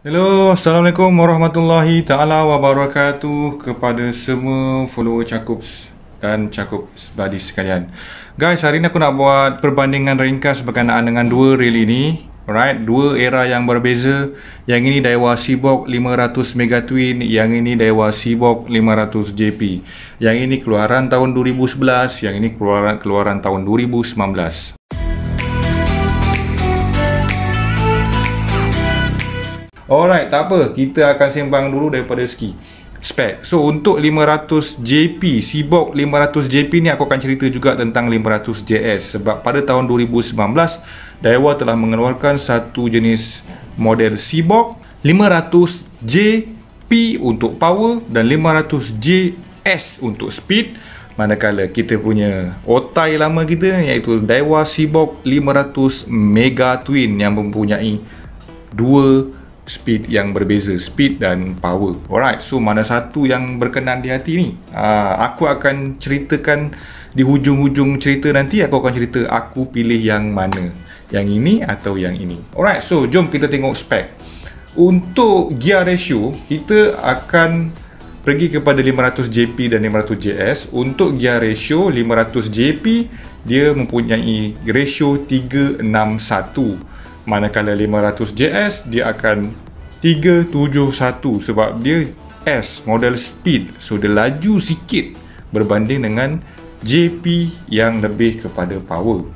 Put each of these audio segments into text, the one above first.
Hello, Assalamualaikum warahmatullahi ta'ala wabarakatuh kepada semua follower Cakups dan Cakups buddies sekalian. Guys, hari ni aku nak buat perbandingan ringkas berkenaan dengan dua reel ini. Alright, dua era yang berbeza. Yang ini Daiwa Seabox 500 Mega Twin, yang ini Daiwa Seabox 500 JP. Yang ini keluaran tahun 2011, yang ini keluaran tahun 2019. Alright, tak apa. Kita akan sembang dulu daripada segi spek. So, untuk 500 JP, Seabox 500 JP ni aku akan cerita juga tentang 500 JS. Sebab pada tahun 2019, Daiwa telah mengeluarkan satu jenis model Seabox 500 JP untuk power dan 500 JS untuk speed. Manakala kita punya otai lama kita iaitu Daiwa Seabox 500 Mega Twin yang mempunyai dua speed yang berbeza, speed dan power. Alright, so mana satu yang berkenan di hati ni? Aku akan ceritakan di hujung-hujung cerita nanti. Aku akan cerita aku pilih yang mana, yang ini atau yang ini. Alright, so jom kita tengok spek. Untuk gear ratio, kita akan pergi kepada 500 JP dan 500 JS. Untuk gear ratio 500 JP, dia mempunyai ratio 361. Manakala 500 JS dia akan 371 sebab dia S model speed, so dia laju sikit berbanding dengan JP yang lebih kepada power.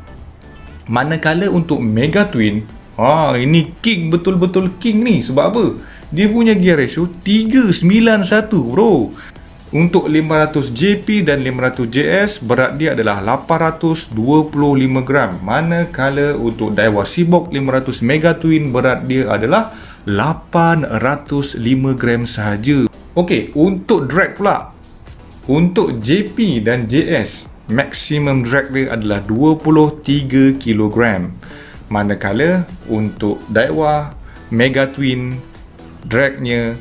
Manakala untuk Mega Twin, ini king, betul-betul king ni. Sebab apa? Dia punya gear ratio 391 bro. Untuk 500 JP dan 500 JS, berat dia adalah 825 gram. Manakala untuk Daiwa Seabox 500 Mega Twin, berat dia adalah 805 gram sahaja. Okey, untuk drag pula. Untuk JP dan JS, maximum drag dia adalah 23 kg. Manakala untuk Daiwa Mega Twin, dragnya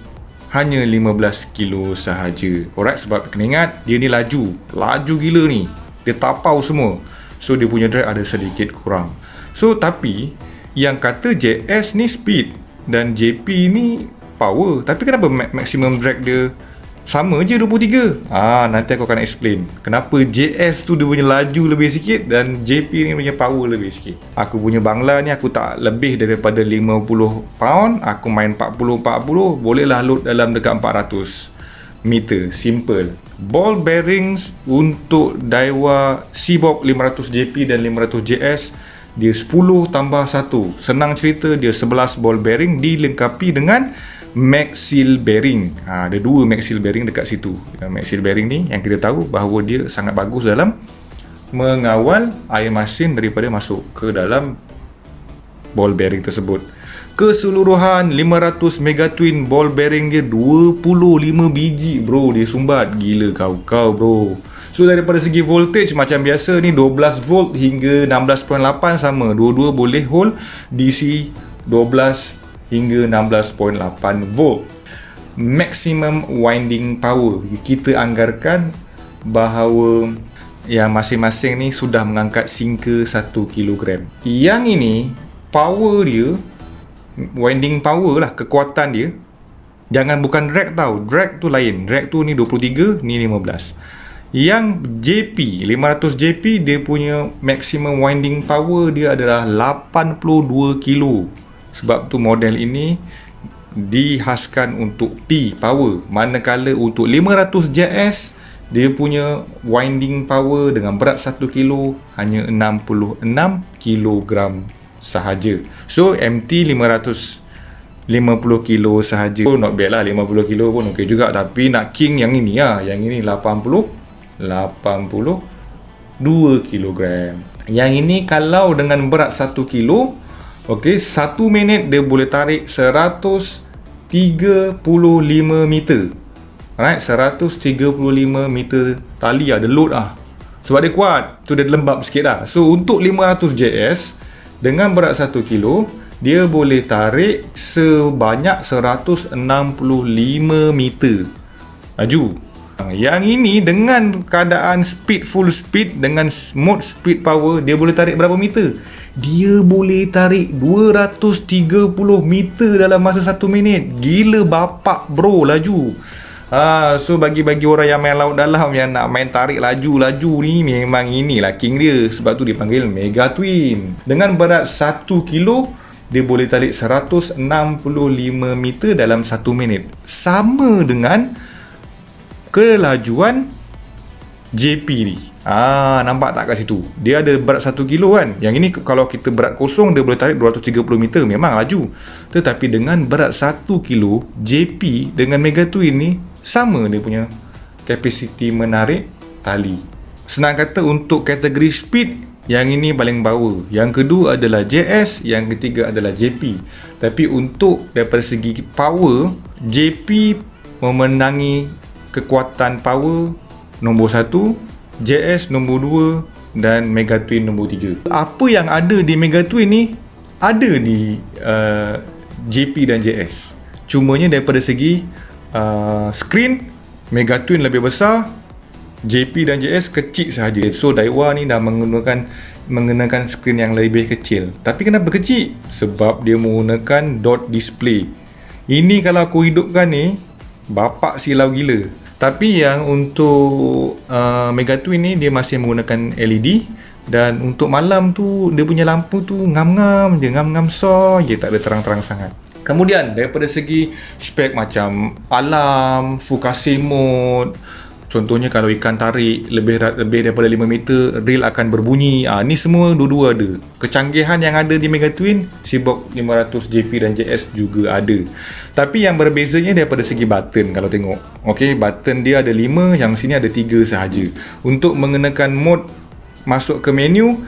hanya 15 kilo sahaja. Alright, sebab kena ingat dia ni laju gila ni. Dia tapau semua. So dia punya drag ada sedikit kurang. So tapi yang kata JS ni speed dan JP ni power, tapi kenapa maximum drag dia sama je 23? Nanti aku akan explain kenapa JS tu dia punya laju lebih sikit dan JP ni punya power lebih sikit. Aku punya Bangla ni aku tak lebih daripada 50 pound. Aku main 40-40, bolehlah load dalam dekat 400 meter. Simple. Ball bearings untuk Daiwa Seabox 500 JP dan 500 JS, dia 10 tambah 1. Senang cerita, dia 11 ball bearing dilengkapi dengan Maxil bearing. Ada dua Maxil bearing dekat situ. Maxil bearing ni yang kita tahu bahawa dia sangat bagus dalam mengawal air masin daripada masuk ke dalam ball bearing tersebut. Keseluruhan 500 Mega Twin ball bearing dia 25 biji bro. Dia sumbat. Gila kau bro. So daripada segi voltage macam biasa ni 12 volt hingga 16.8 sama. Dua-dua boleh hold DC 12 hingga 16.8 volt. Maximum winding power, kita anggarkan bahawa yang masing-masing ni sudah mengangkat sinker 1 kg. Yang ini power dia, winding power lah, kekuatan dia. Jangan bukan drag tau. Drag tu lain. Drag tu ni 23, ni 15. Yang JP 500 JP, dia punya maximum winding power dia adalah 82 kilo. Sebab tu model ini dihaskan untuk P power. Manakala untuk 500 JS, dia punya winding power dengan berat 1 kilo hanya 66 kg sahaja. So MT 550 kilo sahaja. So not bad lah, 50 kilo pun okey juga. Tapi nak king yang ini lah. Yang ini 82 kg. Yang ini kalau dengan berat 1 kilo, okey, 1 minit dia boleh tarik 135 meter. Alright, 135 meter tali ada load sebab dia kuat. So dia lembab sikit lah. So untuk 500 JS dengan berat 1 kilo, dia boleh tarik sebanyak 165 meter. Laju. Yang ini dengan keadaan speed, full speed, dengan mode speed power, dia boleh tarik berapa meter? Dia boleh tarik 230 meter dalam masa 1 minit. Gila bapak bro, laju. So bagi orang yang main laut dalam, yang nak main tarik laju-laju ni, memang inilah king dia. Sebab tu dipanggil Mega Twin. Dengan berat 1 kilo, dia boleh tarik 165 meter dalam 1 minit. Sama dengan kelajuan JP ni. Nampak tak kat situ? Dia ada berat 1 kilo kan. Yang ini kalau kita berat kosong, dia boleh tarik 230 meter. Memang laju. Tetapi dengan berat 1 kilo, JP dengan Mega Twin ni sama dia punya kapasiti menarik tali. Senang kata, untuk kategori speed, yang ini paling bawah. Yang kedua adalah JS, yang ketiga adalah JP. Tapi untuk daripada segi power, JP memenangi kekuatan power nombor 1, JS nombor 2 dan Mega Twin nombor 3. Apa yang ada di Mega Twin ni ada di JP dan JS. Cumanya daripada segi screen, Mega Twin lebih besar, JP dan JS kecil sahaja. So Daiwa ni dah menggunakan skrin yang lebih kecil. Tapi kenapa kecil? Sebab dia menggunakan dot display. Ini kalau aku hidupkan ni, bapak silau gila. Tapi yang untuk Mega Twin ni, dia masih menggunakan LED. Dan untuk malam tu, dia punya lampu tu ngam-ngam je, ngam-ngam so je, tak ada terang-terang sangat. Kemudian daripada segi spek macam alarm, Fugazi mode, contohnya kalau ikan tarik lebih daripada 5 meter, reel akan berbunyi. Ni semua dua-dua ada. Kecanggihan yang ada di Mega Twin, Seabox 500 JP dan JS juga ada. Tapi yang berbezanya daripada segi button kalau tengok. Okey, button dia ada 5, yang sini ada 3 sahaja. Untuk mengenakan mode masuk ke menu,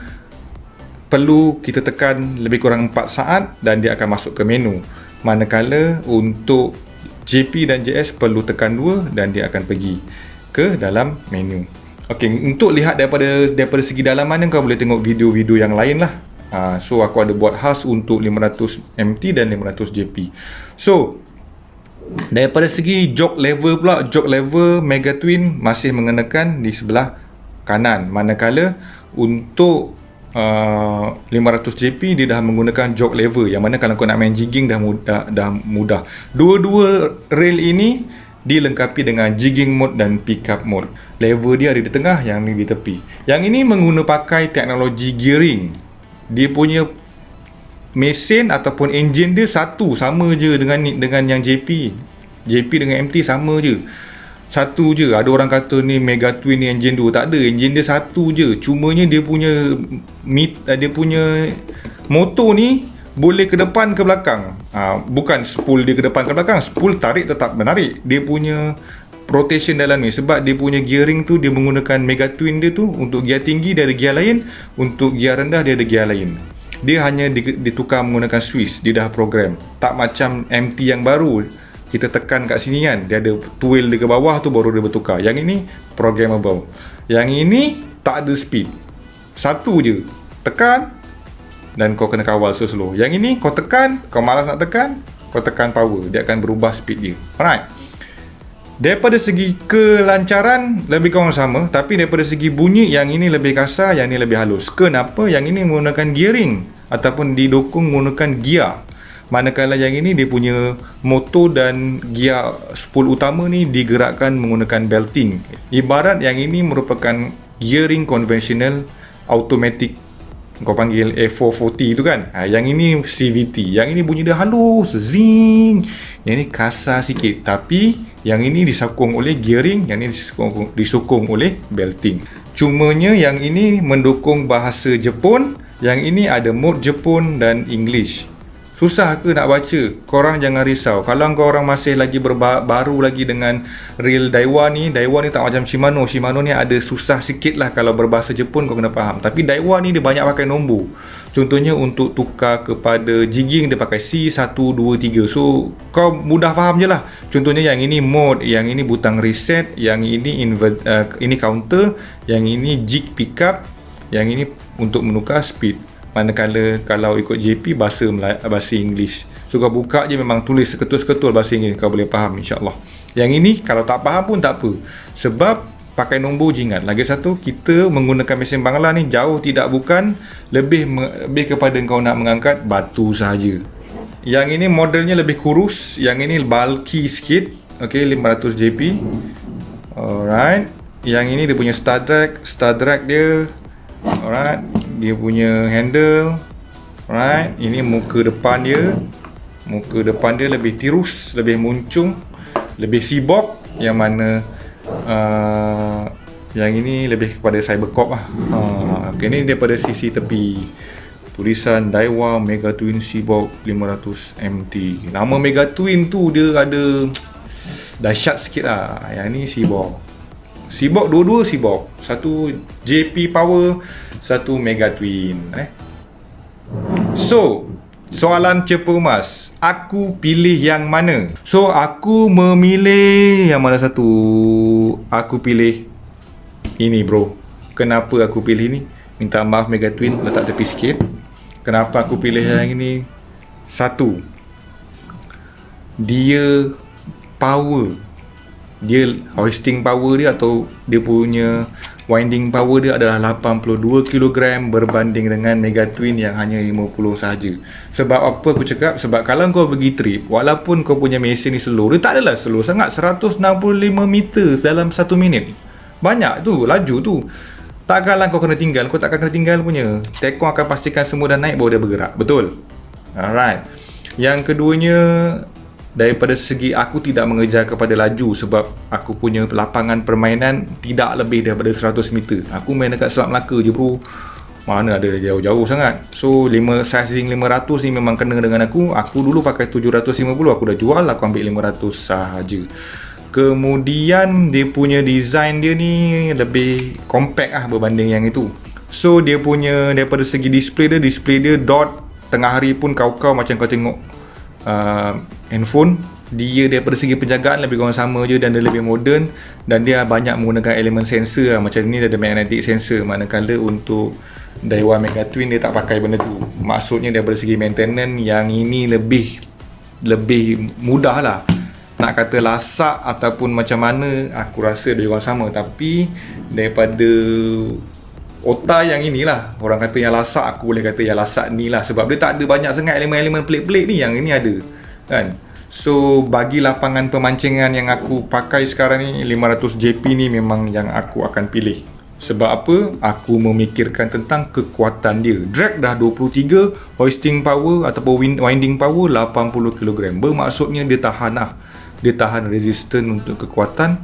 perlu kita tekan lebih kurang 4 saat dan dia akan masuk ke menu. Manakala untuk JP dan JS perlu tekan 2 dan dia akan pergi ke dalam menu. Okey, untuk lihat daripada segi dalaman, kau boleh tengok video-video yang lain lah. So aku ada buat khas untuk 500 MT dan 500 JP. So daripada segi jog lever pula, jog lever Mega Twin masih mengenakan di sebelah kanan, manakala untuk 500 JP dia dah menggunakan jog lever, yang mana kalau kau nak main jigging dah mudah. Dua-dua rail ini dilengkapi dengan jigging mode dan pickup mode. Lever dia ada di tengah, yang ni di tepi. Yang ini pakai teknologi gearing. Dia punya mesin ataupun enjin dia satu, sama je dengan yang JP. JP dengan MT sama je. Satu je. Ada orang kata ni Mega Twin ni enjin 2. Tak ada, enjin dia satu je. Cumanya dia punya motor ni boleh ke depan ke belakang. Bukan spool dia ke depan ke belakang, spool tarik tetap menarik. Dia punya rotation dalam ni, sebab dia punya gearing tu dia menggunakan Mega Twin dia tu, untuk gear tinggi dia ada gear lain, untuk gear rendah dia ada gear lain. Dia hanya ditukar menggunakan Swiss, dia dah program. Tak macam MT yang baru, kita tekan kat sini kan, dia ada twirl dia ke bawah tu baru dia bertukar. Yang ini programmable. Yang ini tak ada speed, satu je, tekan dan kau kena kawal slow. Yang ini kau tekan, kau malas nak tekan, kau tekan power, dia akan berubah speed dia. Alright. Daripada segi kelancaran lebih kurang sama, tapi daripada segi bunyi, yang ini lebih kasar, yang ini lebih halus. Kenapa? Yang ini menggunakan gearing ataupun didukung menggunakan gear. Manakala yang ini dia punya motor dan gear spool utama ni digerakkan menggunakan belting. Ibarat yang ini merupakan gearing konvensional automatic, kau panggil A440 tu kan. Yang ini CVT. Yang ini bunyi dia halus, zing. Yang ini kasar sikit. Tapi yang ini disokong oleh gearing, yang ini disokong oleh belting. Cumanya yang ini mendukung bahasa Jepun, yang ini ada mode Jepun dan English. Susah ke nak baca? Korang jangan risau. Kalau korang masih lagi baru lagi dengan reel Daiwa ni tak macam Shimano. Shimano ni ada susah sikit lah kalau berbahasa Jepun, kau kena faham. Tapi Daiwa ni dia banyak pakai nombor. Contohnya untuk tukar kepada jigging dia pakai C1, 2, 3. So kau mudah faham je lah. Contohnya yang ini mode, yang ini butang reset, yang ini ini counter, yang ini jig pickup, yang ini untuk menukar speed. Manakala kalau ikut JP bahasa English. So kau buka je memang tulis seketul-seketul bahasa Inggeris, kau boleh faham insya-Allah. Yang ini kalau tak faham pun tak apa. Sebab pakai nombor je ingat. Lagi satu, kita menggunakan mesin Bangla ni jauh tidak bukan, lebih kepada kau nak mengangkat batu sahaja. Yang ini modelnya lebih kurus, yang ini bulky sikit. Okey, 500 JP. Alright. Yang ini dia punya star drag dia. Alright. Dia punya handle. Alright. Ini muka depan dia. Muka depan dia lebih tirus, lebih muncung, lebih sibok. Yang mana yang ini lebih kepada Cybercorp lah. Okay, ini daripada sisi tepi. Tulisan Daiwa Mega Twin Seabox 500 MT. Nama Mega Twin tu dia ada dahsyat sikit lah. Yang ni Seabox. Seabox, dua-dua Seabox. Satu JP Power, satu Mega Twin. So, soalan cepa emas, aku pilih yang mana? So, aku memilih yang mana satu? Aku pilih ini bro. Kenapa aku pilih ni? Minta maaf Mega Twin, letak tepi sikit. Kenapa aku pilih yang ini? Satu, dia power. Dia hoisting power dia atau dia punya winding power dia adalah 82 kg berbanding dengan Mega Twin yang hanya 50 sahaja. Sebab apa aku cakap? Sebab kalau kau pergi trip, walaupun kau punya mesin ni slow, dia tak adalah slow sangat, 165 meter dalam 1 minit. Banyak tu, laju tu. Takkanlah kau kena tinggal, kau takkan kena tinggal punya. Tekong akan pastikan semua dah naik baru dia bergerak. Betul? Alright. Yang keduanya, daripada segi aku tidak mengejar kepada laju sebab aku punya lapangan permainan tidak lebih daripada 100 meter. Aku main dekat Selat Melaka je bro. Mana ada jauh-jauh sangat. So sizing 500 ni memang kena dengan aku. Aku dulu pakai 750, aku dah jual, aku ambil 500 sahaja. Kemudian dia punya design dia ni lebih compact lah berbanding yang itu. So dia punya daripada segi display dia dot. Tengah hari pun kau macam kau tengok handphone, dia daripada segi penjagaan lebih kurang sama je dan dia lebih moden dan dia banyak menggunakan elemen sensor lah. Macam ni dia ada magnetic sensor, manakala untuk Daiwa Mega Twin dia tak pakai benda tu. Maksudnya daripada segi maintenance yang ini lebih mudah lah. Nak kata lasak ataupun macam mana, aku rasa dia orang sama. Tapi daripada otak yang inilah, orang kata yang lasak, aku boleh kata yang lasak ni lah. Sebab dia tak ada banyak sangat elemen-elemen pelik-pelik ni, yang ini ada kan. So bagi lapangan pemancingan yang aku pakai sekarang ni, 500 JP ni memang yang aku akan pilih. Sebab apa? Aku memikirkan tentang kekuatan dia. Drag dah 23, hoisting power ataupun winding power 80 kg. Bermaksudnya dia tahan lah. Dia tahan resistant untuk kekuatan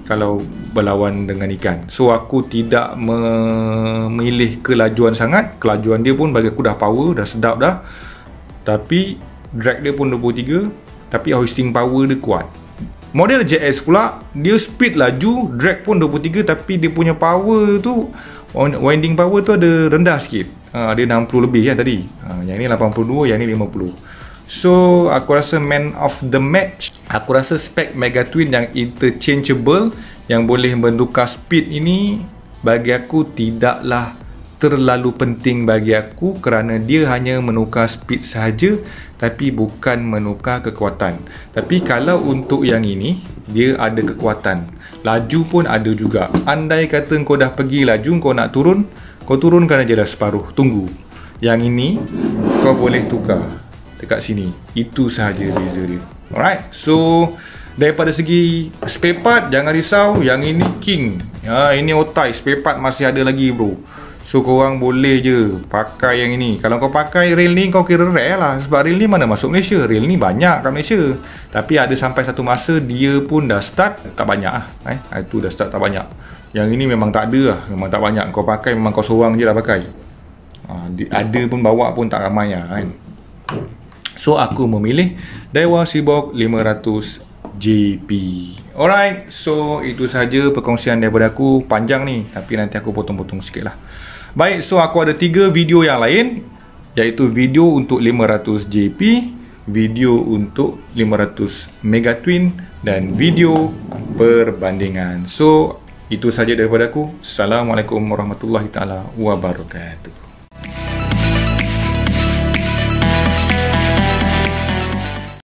kalau berlawan dengan ikan. So aku tidak memilih kelajuan sangat. Kelajuan dia pun bagi aku dah power, dah sedap dah. Tapi drag dia pun 23, tapi hoisting power dia kuat. Model JS pula, dia speed laju, drag pun 23, tapi dia punya power tu, winding power tu ada rendah sikit. Dia 60 lebih kan tadi. Yang ni 82, yang ni 50. So aku rasa man of the match, aku rasa spek Mega Twin yang interchangeable, yang boleh menukar speed ini, bagi aku tidaklah terlalu penting bagi aku, kerana dia hanya menukar speed sahaja tapi bukan menukar kekuatan. Tapi kalau untuk yang ini, dia ada kekuatan, laju pun ada juga. Andai kata kau dah pergi laju, kau nak turun, kau turunkan aja dah separuh, tunggu. Yang ini kau boleh tukar dekat sini. Itu sahaja beza dia. Alright, so daripada segi spare part, jangan risau, yang ini king. Ini otai, spare part masih ada lagi bro. So korang boleh je pakai yang ini. Kalau kau pakai rail ni, kau kira rare lah. Sebab rail ni mana masuk Malaysia. Rail ni banyak kat Malaysia, tapi ada sampai satu masa dia pun dah start tak banyak lah. Itu dah start tak banyak. Yang ini memang tak ada lah, memang tak banyak. Kau pakai memang kau seorang je lah pakai. Ada pun bawa pun tak ramai lah kan. So aku memilih Daiwa Seabox 500 JP. Alright, so itu sahaja perkongsian daripada aku. Panjang ni, tapi nanti aku potong-potong sikit lah. Baik, so aku ada 3 video yang lain, iaitu video untuk 500 JP, video untuk 500 Mega Twin, dan video perbandingan. So itu sahaja daripada aku. Assalamualaikum warahmatullahi taala wabarakatuh.